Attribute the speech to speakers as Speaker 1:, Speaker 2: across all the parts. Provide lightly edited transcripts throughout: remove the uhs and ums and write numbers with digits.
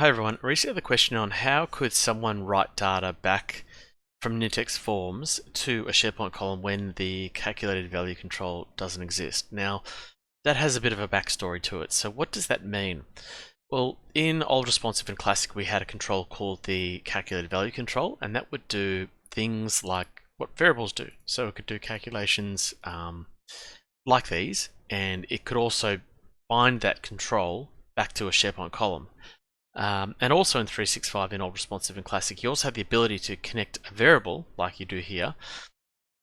Speaker 1: Hi everyone. Recently had the question on how could someone write data back from Nintex Forms to a SharePoint column when the calculated value control doesn't exist. Now, that has a bit of a backstory to it. So what does that mean? Well, in Old Responsive and Classic, we had a control called the calculated value control, and that would do things like what variables do. So it could do calculations like these, and it could also bind that control back to a SharePoint column. And also in 365 in Old Responsive and Classic, you also have the ability to connect a variable, like you do here,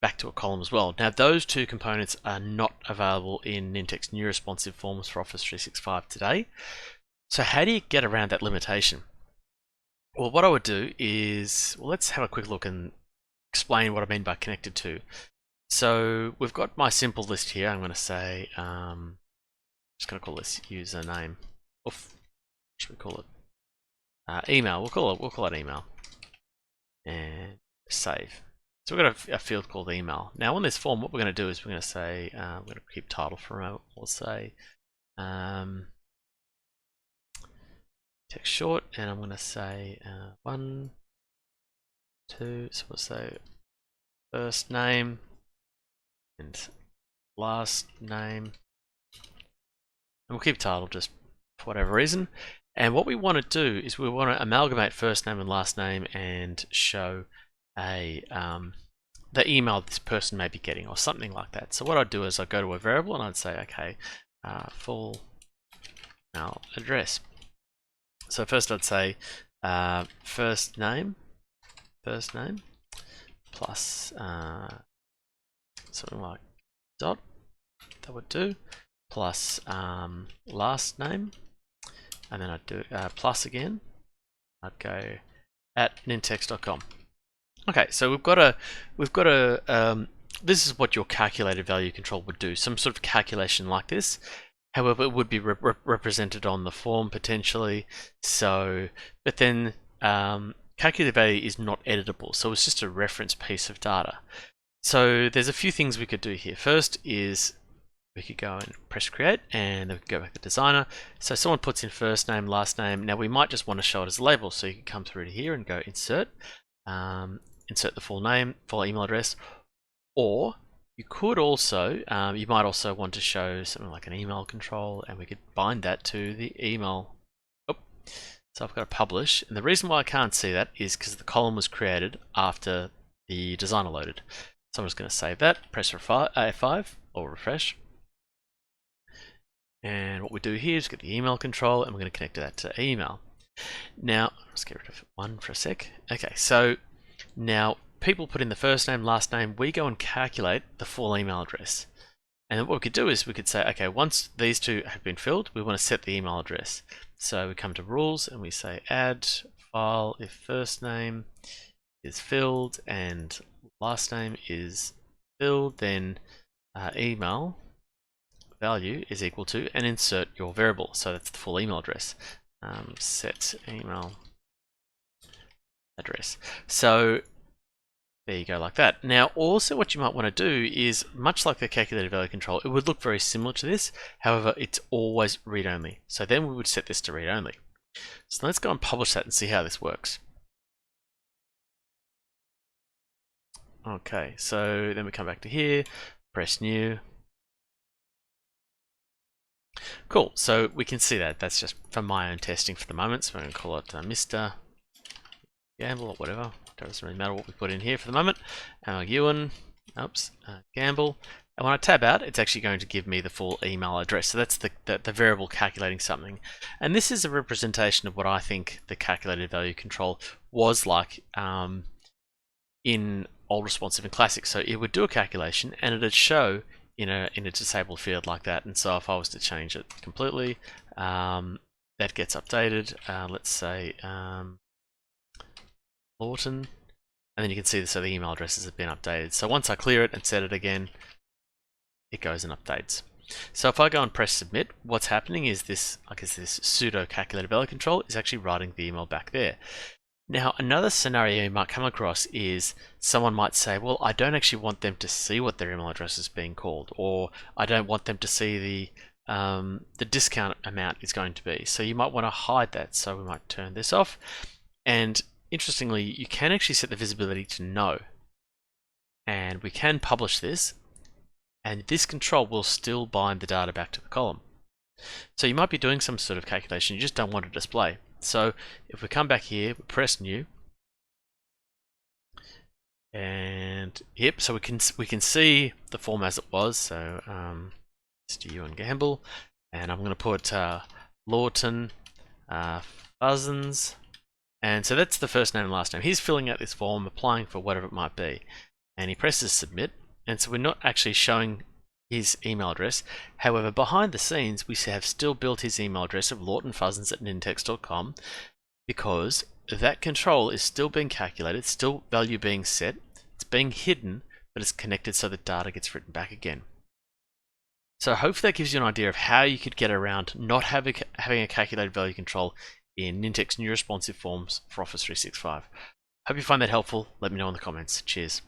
Speaker 1: back to a column as well. Now those two components are not available in Nintex New Responsive Forms for Office 365 today. So how do you get around that limitation? Well, what I would do is, let's have a quick look and explain what I mean by connected to. So we've got my simple list here. I'm going to say, just going to call this username. Oof, what should we call it? Email. We'll call it email, and save. So we've got a field called email. Now on this form, what we're going to do is we're going to say we're going to keep title for a moment. We'll say text short, and I'm going to say 1, 2. So we'll say first name and last name, and we'll keep title just for whatever reason. And what we want to do is we want to amalgamate first name and last name and show a the email this person may be getting or something like that. So what I'd do is I'd go to a variable and I'd say, okay, full email address. So first I'd say first name plus something like dot, that would do, plus last name. And then I'd do plus again. I'd go at nintex.com. Okay, so we've got a this is what your calculated value control would do, some sort of calculation like this. However, it would be represented on the form potentially. So, but then calculated value is not editable, so it's just a reference piece of data. So there's a few things we could do here. First is we could go and press create, and then we could go back to designer. So someone puts in first name, last name. Now we might just want to show it as a label, so you can come through to here and go insert, insert the full name, full email address, or you could also, you might also want to show something like an email control, and we could bind that to the email. Oh, so I've got to publish, and the reason why I can't see that is because the column was created after the designer loaded. So I'm just going to save that, press F5 or refresh. And what we do here is get the email control, and we're going to connect that to email. Now, let's get rid of one for a sec. Okay, so now people put in the first name, last name. We go and calculate the full email address. And then what we could do is we could say, okay, once these two have been filled, we want to set the email address. So we come to rules and we say add file if first name is filled and last name is filled, then email value is equal to, and insert your variable. So that's the full email address. Set email address. So there you go, like that. Now also what you might want to do is, much like the calculated value control, it would look very similar to this. However, it's always read-only. So then we would set this to read-only. So let's go and publish that and see how this works. Okay, so then we come back to here, press new. Cool, so we can see that. That's just for my own testing for the moment. So I'm going to call it Mr. Gamble or whatever. Doesn't really matter what we put in here for the moment. Ewan, Gamble. And when I tab out, it's actually going to give me the full email address. So that's the variable calculating something. And this is a representation of what I think the calculated value control was like in Old Responsive and Classic. So it would do a calculation and it'd show in a disabled field like that. And so if I was to change it completely, that gets updated. Let's say Lawton, and then you can see so the email addresses have been updated. So once I clear it and set it again, it goes and updates. So if I go and press submit, what's happening is this, I guess this pseudo calculated value control is actually writing the email back there. Now another scenario you might come across is someone might say, well, I don't actually want them to see what their email address is being called, or I don't want them to see the discount amount is going to be. So you might want to hide that. So we might turn this off. And interestingly, you can actually set the visibility to no. And we can publish this, and this control will still bind the data back to the column. So you might be doing some sort of calculation, you just don't want to display. So if we come back here, we press new, and yep, so we can see the form as it was. So Mr. Ewan Gamble, and I'm going to put Lawton Fuzzens, and so that's the first name and last name. He's filling out this form, applying for whatever it might be, and he presses submit, and so we're not actually showing his email address. However, behind the scenes, we have still built his email address of lawtonfuzzens@nintex.com, because that control is still being calculated, still value being set, it's being hidden, but it's connected so the data gets written back again. So hopefully that gives you an idea of how you could get around not having a calculated value control in Nintex New Responsive Forms for Office 365. Hope you find that helpful. Let me know in the comments. Cheers.